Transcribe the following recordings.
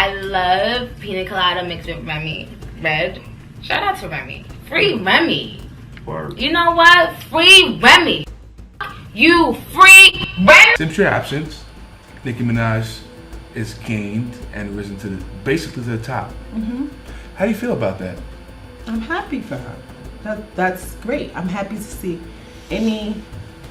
I love pina colada mixed with Remy Red. Shout out to Remy. Free Remy. Word. You know what? Free Remy. You free Remy. Since your absence, Nicki Minaj is gained and risen to basically to the top. How do you feel about that? I'm happy for her. That's great. I'm happy to see any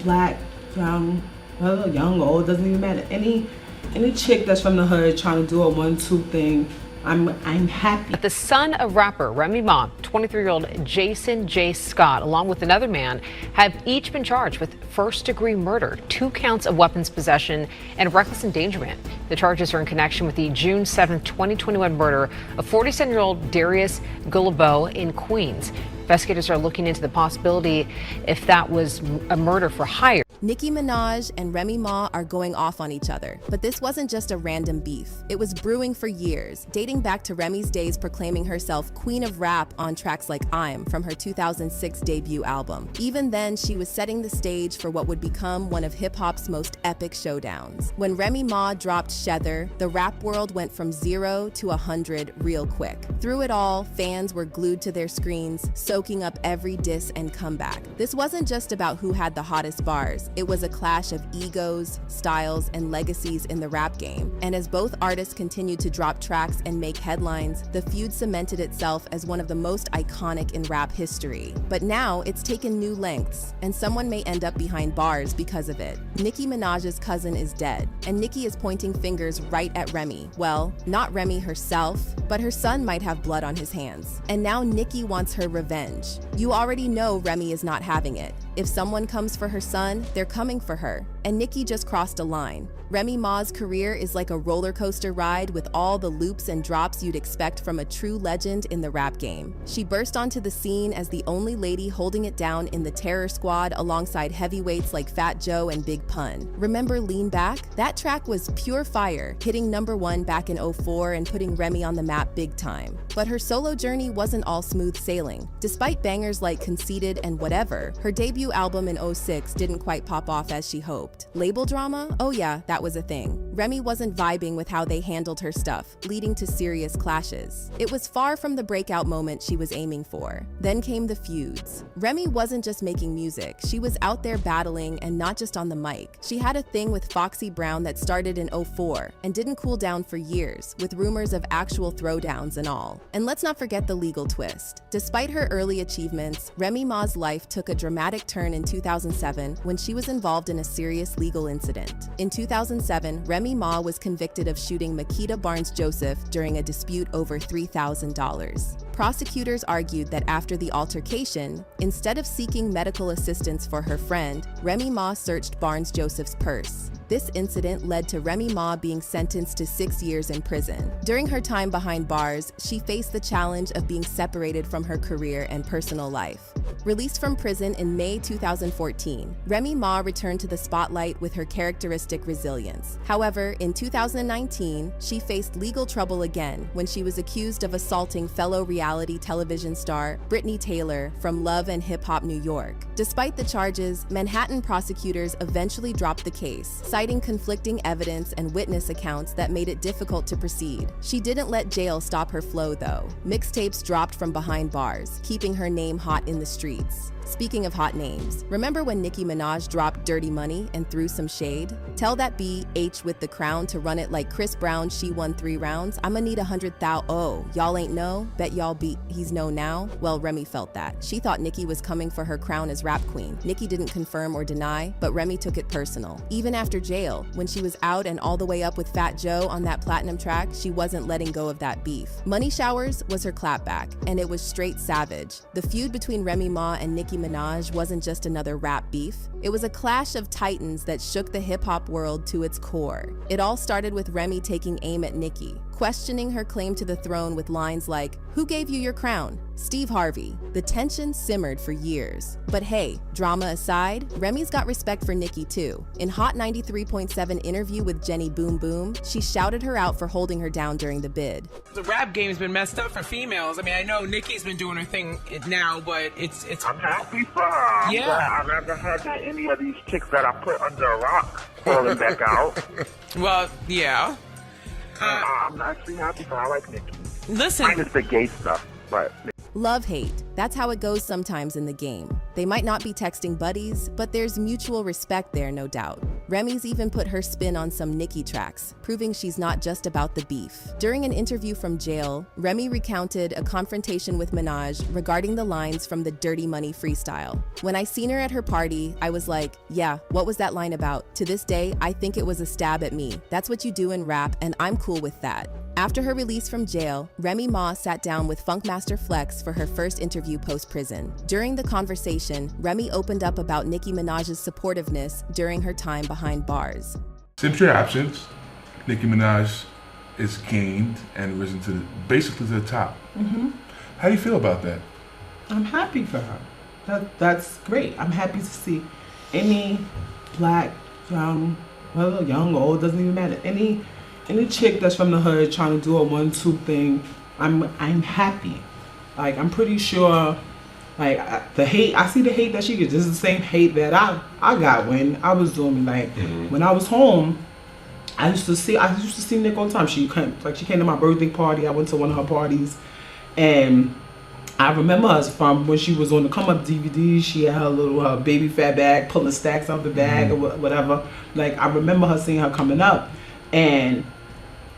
black, young, old, doesn't even matter. Any chick that's from the hood trying to do a 1-2 thing. I'm happy. The son of rapper Remy Ma, 23-year-old Jason J. Scott, along with another man, have each been charged with first-degree murder, 2 counts of weapons possession, and reckless endangerment. The charges are in connection with the June 7, 2021 murder of 47-year-old Darius Gullibo in Queens. Investigators are looking into the possibility if that was a murder for hire. Nicki Minaj and Remy Ma are going off on each other, but this wasn't just a random beef. It was brewing for years, dating back to Remy's days proclaiming herself queen of rap on tracks like I'm from her 2006 debut album. Even then, she was setting the stage for what would become one of hip-hop's most epic showdowns. When Remy Ma dropped Shether, the rap world went from 0 to 100 real quick. Through it all, fans were glued to their screens, soaking up every diss and comeback. This wasn't just about who had the hottest bars. It was a clash of egos, styles, and legacies in the rap game. And as both artists continued to drop tracks and make headlines, the feud cemented itself as one of the most iconic in rap history. But now it's taken new lengths, and someone may end up behind bars because of it. Nicki Minaj's cousin is dead, and Nicki is pointing fingers right at Remy. Well, not Remy herself, but her son might have blood on his hands. And now Nicki wants her revenge. You already know Remy is not having it. If someone comes for her son, they're coming for her. And Nicki just crossed a line. Remy Ma's career is like a roller coaster ride with all the loops and drops you'd expect from a true legend in the rap game. She burst onto the scene as the only lady holding it down in the Terror Squad alongside heavyweights like Fat Joe and Big Pun. Remember Lean Back? That track was pure fire, hitting #1 back in '04 and putting Remy on the map big time. But her solo journey wasn't all smooth sailing. Despite bangers like Conceited and Whatever, her debut album in '06 didn't quite pop off as she hoped. Label drama? Oh yeah, that was a thing. Remy wasn't vibing with how they handled her stuff, leading to serious clashes. It was far from the breakout moment she was aiming for. Then came the feuds. Remy wasn't just making music, she was out there battling, and not just on the mic. She had a thing with Foxy Brown that started in '04 and didn't cool down for years, with rumors of actual throwdowns and all. And let's not forget the legal twist. Despite her early achievements, Remy Ma's life took a dramatic turn in 2007 when she was involved in a serious legal incident. In 2007, Remy Ma was convicted of shooting Makita Barnes-Joseph during a dispute over $3,000. Prosecutors argued that after the altercation, instead of seeking medical assistance for her friend, Remy Ma searched Barnes-Joseph's purse. This incident led to Remy Ma being sentenced to 6 years in prison. During her time behind bars, she faced the challenge of being separated from her career and personal life. Released from prison in May 2014, Remy Ma returned to the spotlight with her characteristic resilience. However, in 2019, she faced legal trouble again when she was accused of assaulting fellow reality television star Brittany Taylor from Love and Hip Hop New York. Despite the charges, Manhattan prosecutors eventually dropped the case, citing conflicting evidence and witness accounts that made it difficult to proceed. She didn't let jail stop her flow, though. Mixtapes dropped from behind bars, keeping her name hot in the streets. Speaking of hot names, remember when Nicki Minaj dropped Dirty Money and threw some shade? Tell that B.H. with the crown to run it like Chris Brown, she won 3 rounds. I'ma need 100,000. Oh, y'all ain't know? Bet y'all beat he's know now? Well, Remy felt that. She thought Nicki was coming for her crown as rap queen. Nicki didn't confirm or deny, but Remy took it personal. Even after jail, when she was out and all the way up with Fat Joe on that platinum track, she wasn't letting go of that beef. Money Showers was her clapback, and it was straight savage. The feud between Remy Ma and Nicki Minaj wasn't just another rap beef. It was a clash of titans that shook the hip-hop world to its core. It all started with Remy taking aim at Nicki, questioning her claim to the throne with lines like, "Who gave you your crown? Steve Harvey." The tension simmered for years. But hey, drama aside, Remy's got respect for Nicki too. In Hot 93.7 interview with Jenny Boom Boom, she shouted her out for holding her down during the bid. The rap game's been messed up for females. I mean, I know Nicki's been doing her thing now, but it's. I'm happy for her. Yeah. I never had any of these chicks that I put under a rock crawling back out. Well, yeah. I'm actually happy for her. I like Nicki. Listen. Minus the gay stuff, but. Love-hate. That's how it goes sometimes in the game. They might not be texting buddies, but there's mutual respect there, no doubt. Remy's even put her spin on some Nicki tracks, proving she's not just about the beef. During an interview from jail, Remy recounted a confrontation with Minaj regarding the lines from the Dirty Money freestyle. When I seen her at her party, I was like, yeah, what was that line about? To this day, I think it was a stab at me. That's what you do in rap, and I'm cool with that. After her release from jail, Remy Ma sat down with Funkmaster Flex for her first interview post-prison. During the conversation, Remy opened up about Nicki Minaj's supportiveness during her time behind bars. Since your absence, Nicki Minaj is gained and risen to basically to the top. How do you feel about that? I'm happy for her. That's great. I'm happy to see any black, young, whether young or old, doesn't even matter. Any chick that's from the hood trying to do a 1-2 thing, I'm happy. Like, I'm pretty sure, like, I see the hate that she gets. This is the same hate that I got when I was doing me. Like, when I was home, I used to see Nick all the time. She came to my birthday party. I went to one of her parties, and I remember her from when she was on the Come Up DVD. She had her little baby fat bag, pulling stacks out the bag or whatever. Like, I remember her seeing her coming up, and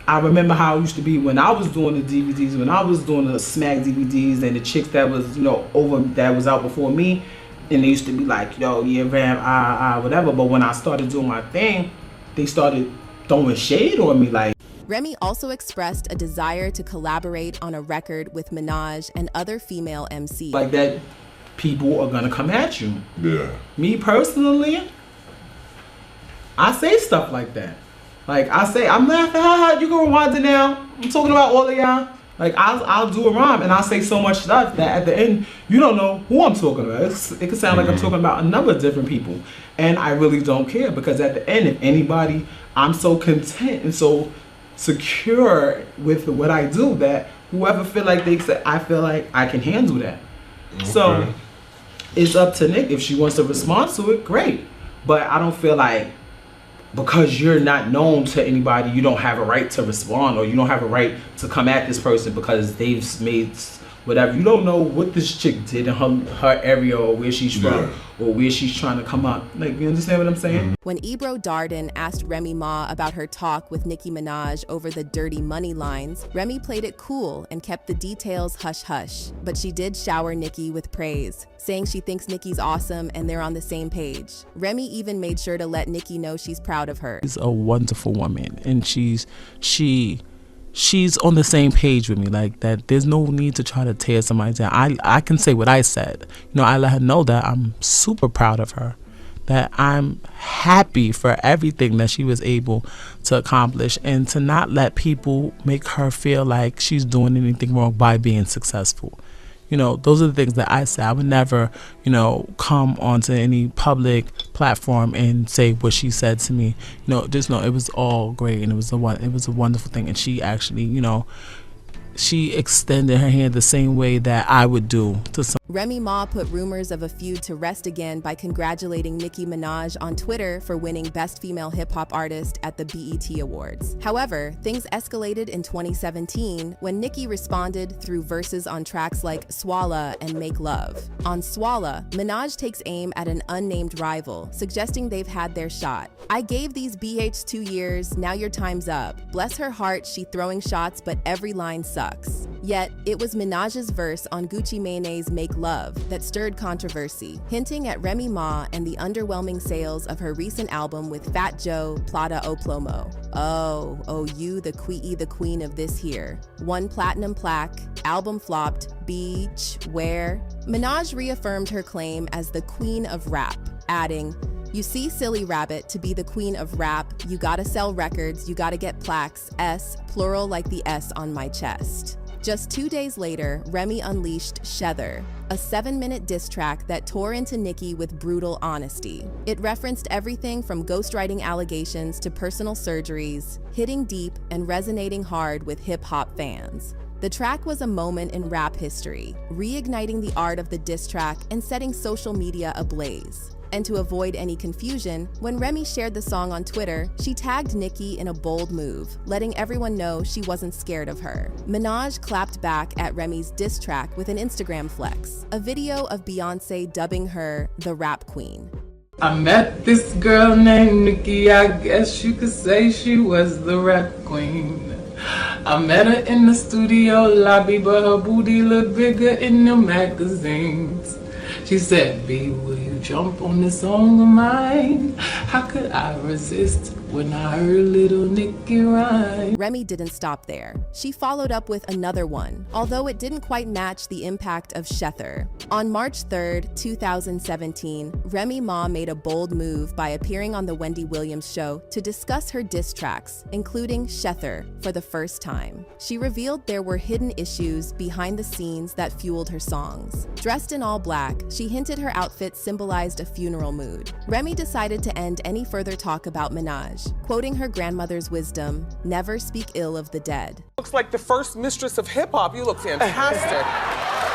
I remember how it used to be when I was doing the DVDs, when I was doing the Smack DVDs, and the chicks that was, that was out before me, and they used to be like, yo, yeah, Ram, whatever. But when I started doing my thing, they started throwing shade on me, like. Remy also expressed a desire to collaborate on a record with Minaj and other female MCs. Like that, people are gonna come at you. Yeah. Me personally, I say stuff like that. Like, I say, I'm laughing, you can rewind it now. I'm talking about all of y'all. Like, I'll do a rhyme, and I'll say so much stuff that at the end, you don't know who I'm talking about. It could sound like I'm talking about a number of different people. And I really don't care, because at the end, if anybody, I'm so content and so secure with what I do that whoever feel like I feel like I can handle that. Okay. So, it's up to Nick. If she wants to respond to it, great. But I don't feel like, because you're not known to anybody, you don't have a right to respond, or you don't have a right to come at this person because they've made whatever. You don't know what this chick did in her area, or where she's from, or where she's trying to come up. Like, you understand what I'm saying? When Ebro Darden asked Remy Ma about her talk with Nicki Minaj over the Dirty Money lines, Remy played it cool and kept the details hush-hush. But she did shower Nicki with praise, saying she thinks Nicki's awesome and they're on the same page. Remy even made sure to let Nicki know she's proud of her. She's a wonderful woman, and she's on the same page with me, like that. There's no need to try to tear somebody down. I can say what I said. I let her know that I'm super proud of her, that I'm happy for everything that she was able to accomplish, and to not let people make her feel like she's doing anything wrong by being successful. Those are the things that I say. I would never, come onto any public platform and say what she said to me. Just know it was all great, and it was a wonderful thing. And she actually, she extended her hand the same way that I would do to some. Remy Ma put rumors of a feud to rest again by congratulating Nicki Minaj on Twitter for winning Best Female Hip Hop Artist at the BET Awards. However, things escalated in 2017 when Nicki responded through verses on tracks like Swalla and Make Love. On Swalla, Minaj takes aim at an unnamed rival, suggesting they've had their shot. I gave these BHs 2 years, now your time's up. Bless her heart, she throwing shots, but every line sucks. Yet, it was Minaj's verse on Gucci Mane's Make Love that stirred controversy, hinting at Remy Ma and the underwhelming sales of her recent album with Fat Joe, Plata o Plomo. Oh, you the queen of this here. 1 platinum plaque, album flopped, beach, where? Minaj reaffirmed her claim as the queen of rap, adding, "You see, silly rabbit, to be the queen of rap, you gotta sell records, you gotta get plaques, S, plural like the S on my chest." Just 2 days later, Remy unleashed Shether, a 7-minute diss track that tore into Nicki with brutal honesty. It referenced everything from ghostwriting allegations to personal surgeries, hitting deep and resonating hard with hip-hop fans. The track was a moment in rap history, reigniting the art of the diss track and setting social media ablaze. And to avoid any confusion, when Remy shared the song on Twitter, she tagged Nicki in a bold move, letting everyone know she wasn't scared of her. Minaj clapped back at Remy's diss track with an Instagram flex, a video of Beyoncé dubbing her the rap queen. I met this girl named Nicki, I guess you could say she was the rap queen. I met her in the studio lobby, but her booty looked bigger in the magazines. She said, B, will you jump on this song of mine? How could I resist when I heard little Nicki rhyme? Remy didn't stop there. She followed up with another one, although it didn't quite match the impact of Shether. On March 3rd, 2017, Remy Ma made a bold move by appearing on The Wendy Williams Show to discuss her diss tracks, including Shether, for the first time. She revealed there were hidden issues behind the scenes that fueled her songs. Dressed in all black, she hinted her outfit symbolized a funeral mood. Remy decided to end any further talk about Minaj, quoting her grandmother's wisdom, "Never speak ill of the dead." Looks like the first mistress of hip-hop. You look fantastic.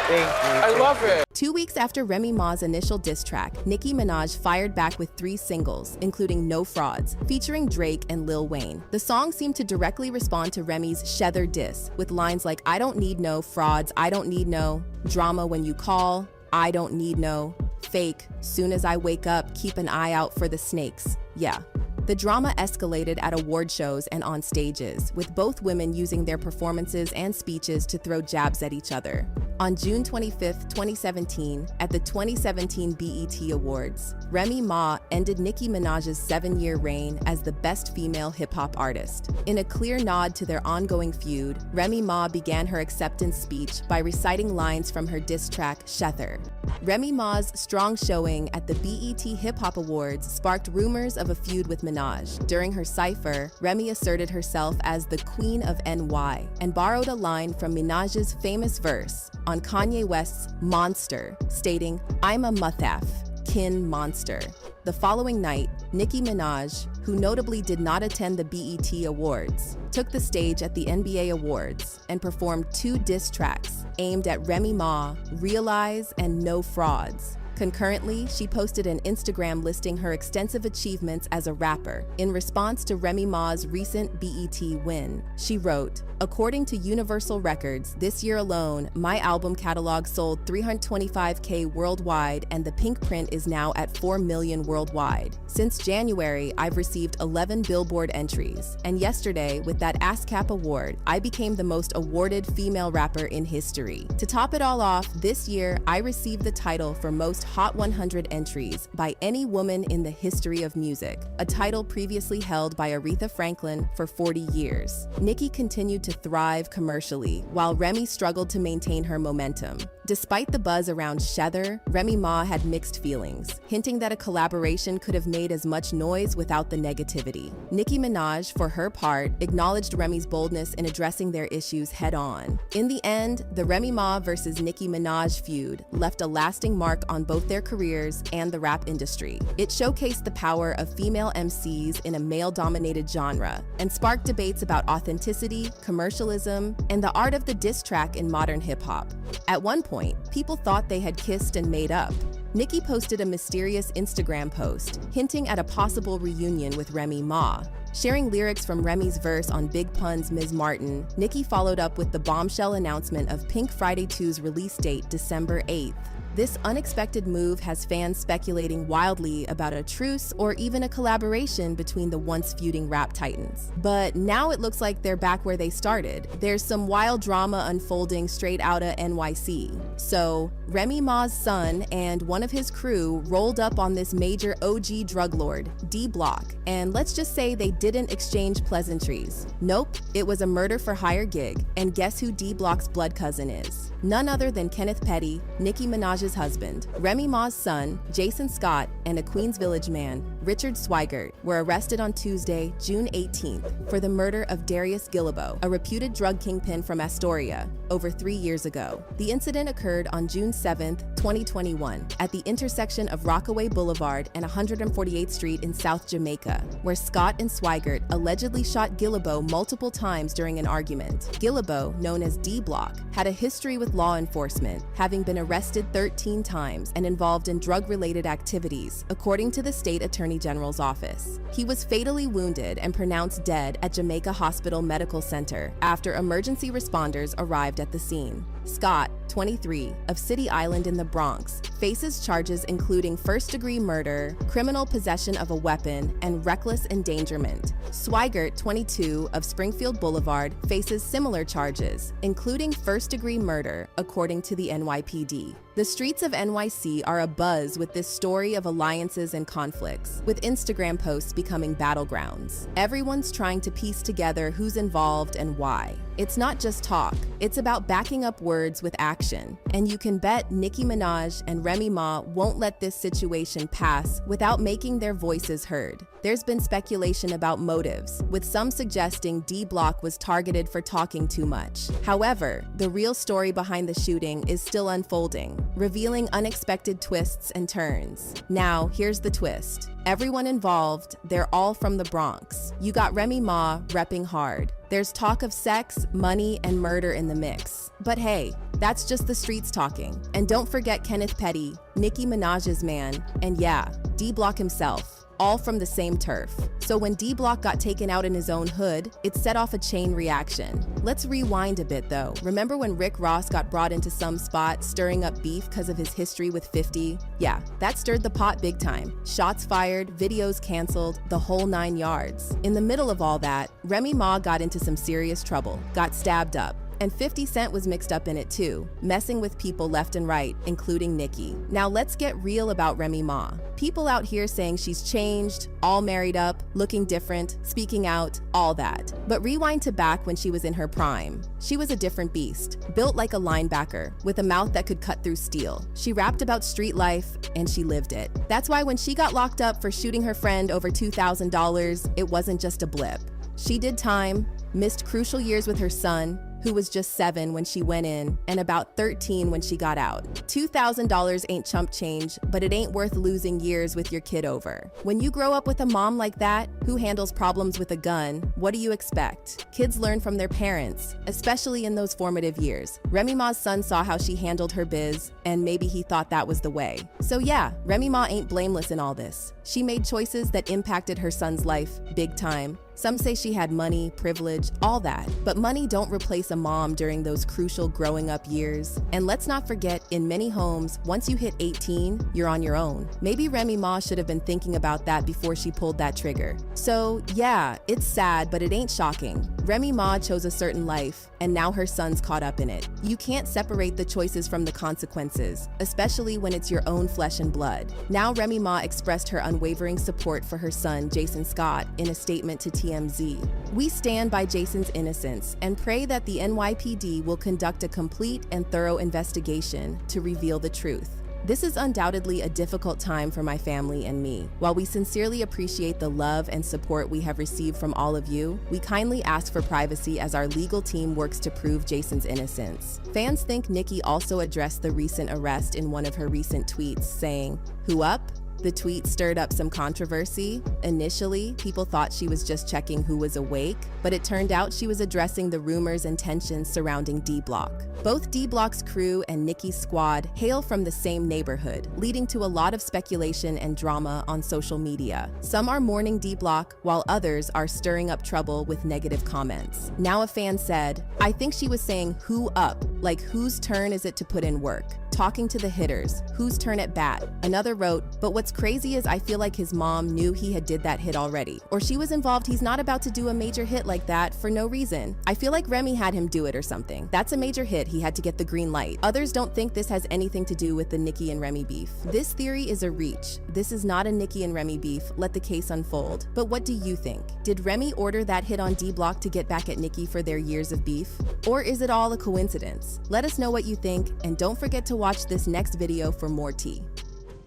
Thank you. I love it. 2 weeks after Remy Ma's initial diss track, Nicki Minaj fired back with 3 singles, including No Frauds, featuring Drake and Lil Wayne. The song seemed to directly respond to Remy's Shether diss, with lines like, "I don't need no frauds, I don't need no drama when you call, I don't need no fake, soon as I wake up, keep an eye out for the snakes." Yeah. The drama escalated at award shows and on stages, with both women using their performances and speeches to throw jabs at each other. On June 25, 2017, at the 2017 BET Awards, Remy Ma ended Nicki Minaj's 7-year reign as the best female hip-hop artist. In a clear nod to their ongoing feud, Remy Ma began her acceptance speech by reciting lines from her diss track, Shether. Remy Ma's strong showing at the BET Hip Hop Awards sparked rumors of a feud with Minaj. During her cypher, Remy asserted herself as the Queen of NY and borrowed a line from Minaj's famous verse on Kanye West's Monster, stating, "I'm a muthaf, kin monster." The following night, Nicki Minaj, who notably did not attend the BET Awards, took the stage at the NBA Awards and performed 2 diss tracks aimed at Remy Ma, Realize and No Frauds. Concurrently, she posted an Instagram listing her extensive achievements as a rapper. In response to Remy Ma's recent BET win, she wrote, "According to Universal Records, this year alone, my album catalog sold 325K worldwide and the pink print is now at 4 million worldwide. Since January, I've received 11 Billboard entries. And yesterday, with that ASCAP award, I became the most awarded female rapper in history. To top it all off, this year, I received the title for most Hot 100 entries by any woman in the history of music, a title previously held by Aretha Franklin for 40 years. Nicki continued to thrive commercially, while Remy struggled to maintain her momentum. Despite the buzz around Shether, Remy Ma had mixed feelings, hinting that a collaboration could have made as much noise without the negativity. Nicki Minaj, for her part, acknowledged Remy's boldness in addressing their issues head-on. In the end, the Remy Ma versus Nicki Minaj feud left a lasting mark on both their careers and the rap industry. It showcased the power of female MCs in a male-dominated genre and sparked debates about authenticity, commercialism, and the art of the diss track in modern hip-hop. At one point, people thought they had kissed and made up. Nicki posted a mysterious Instagram post, hinting at a possible reunion with Remy Ma. Sharing lyrics from Remy's verse on Big Pun's Ms. Martin, Nicki followed up with the bombshell announcement of Pink Friday 2's release date, December 8th. This unexpected move has fans speculating wildly about a truce or even a collaboration between the once feuding rap titans. But now it looks like they're back where they started. There's some wild drama unfolding straight out of NYC. So, Remy Ma's son and one of his crew rolled up on this major OG drug lord, D Block, and let's just say they didn't exchange pleasantries. Nope, it was a murder for hire gig, and guess who D Block's blood cousin is? None other than Kenneth Petty, Nicki Minaj's husband, Remy Ma's son, Jason Scott, and a Queens Village man, Richard Swigert, were arrested on Tuesday, June 18th, for the murder of Darius Gillibo, a reputed drug kingpin from Astoria, over 3 years ago. The incident occurred on June 7th, 2021, at the intersection of Rockaway Boulevard and 148th Street in South Jamaica, where Scott and Swigert allegedly shot Gillibo multiple times during an argument. Gillibo, known as D-Block, had a history with law enforcement, having been arrested 13 times and involved in drug-related activities, according to the state attorney general's office. He was fatally wounded and pronounced dead at Jamaica Hospital Medical Center after emergency responders arrived at the scene. Scott, 23, of City Island in the Bronx, faces charges including first-degree murder, criminal possession of a weapon, and reckless endangerment. Swigert, 22, of Springfield Boulevard, faces similar charges, including first-degree murder, according to the NYPD. The streets of NYC are abuzz with this story of alliances and conflicts, with Instagram posts becoming battlegrounds. Everyone's trying to piece together who's involved and why. It's not just talk, it's about backing up words with action. And you can bet Nicki Minaj and Remy Ma won't let this situation pass without making their voices heard. There's been speculation about motives, with some suggesting D-Block was targeted for talking too much. However, the real story behind the shooting is still unfolding, revealing unexpected twists and turns. Now, here's the twist. Everyone involved, they're all from the Bronx. You got Remy Ma repping hard. There's talk of sex, money, and murder in the mix. But hey, that's just the streets talking. And don't forget Kenneth Petty, Nicki Minaj's man, and yeah, D-Block himself. All from the same turf. So when D-Block got taken out in his own hood, it set off a chain reaction. Let's rewind a bit though. Remember when Rick Ross got brought into some spot, stirring up beef because of his history with 50? Yeah, that stirred the pot big time. Shots fired, videos canceled, the whole 9 yards. In the middle of all that, Remy Ma got into some serious trouble, got stabbed up. And 50 Cent was mixed up in it too, messing with people left and right, including Nicki. Now let's get real about Remy Ma. People out here saying she's changed, all married up, looking different, speaking out, all that. But rewind to back when she was in her prime. She was a different beast, built like a linebacker, with a mouth that could cut through steel. She rapped about street life, and she lived it. That's why when she got locked up for shooting her friend over $2,000, it wasn't just a blip. She did time, missed crucial years with her son, who was just 7 when she went in, and about 13 when she got out. $2,000 ain't chump change, but it ain't worth losing years with your kid over. When you grow up with a mom like that, who handles problems with a gun, what do you expect? Kids learn from their parents, especially in those formative years. Remy Ma's son saw how she handled her biz, and maybe he thought that was the way. So yeah, Remy Ma ain't blameless in all this. She made choices that impacted her son's life big time. Some say she had money, privilege, all that. But money don't replace a mom during those crucial growing up years. And let's not forget, in many homes, once you hit 18, you're on your own. Maybe Remy Ma should have been thinking about that before she pulled that trigger. So yeah, it's sad, but it ain't shocking. Remy Ma chose a certain life, and now her son's caught up in it. You can't separate the choices from the consequences, especially when it's your own flesh and blood. Now Remy Ma expressed her unwavering support for her son, Jason Scott, in a statement to TMZ. We stand by Jason's innocence and pray that the NYPD will conduct a complete and thorough investigation to reveal the truth. This is undoubtedly a difficult time for my family and me. While we sincerely appreciate the love and support we have received from all of you, we kindly ask for privacy as our legal team works to prove Jason's innocence. Fans think Nicki also addressed the recent arrest in one of her recent tweets, saying, "Who up?" The tweet stirred up some controversy. Initially, people thought she was just checking who was awake, but it turned out she was addressing the rumors and tensions surrounding D-Block. Both D-Block's crew and Nicki's squad hail from the same neighborhood, leading to a lot of speculation and drama on social media. Some are mourning D-Block, while others are stirring up trouble with negative comments. Now a fan said, "I think she was saying who up, like whose turn is it to put in work? Talking to the hitters, whose turn at bat?" Another wrote, "But what's crazy is I feel like his mom knew he had did that hit already, or she was involved. He's not about to do a major hit like that for no reason. I feel like Remy had him do it or something. That's a major hit, he had to get the green light." Others don't think this has anything to do with the Nicki and Remy beef. This theory is a reach. This is not a Nicki and Remy beef. Let the case unfold. But what do you think? Did Remy order that hit on D-Block to get back at Nicki for their years of beef? Or is it all a coincidence? Let us know what you think, and don't forget to watch this next video for more tea.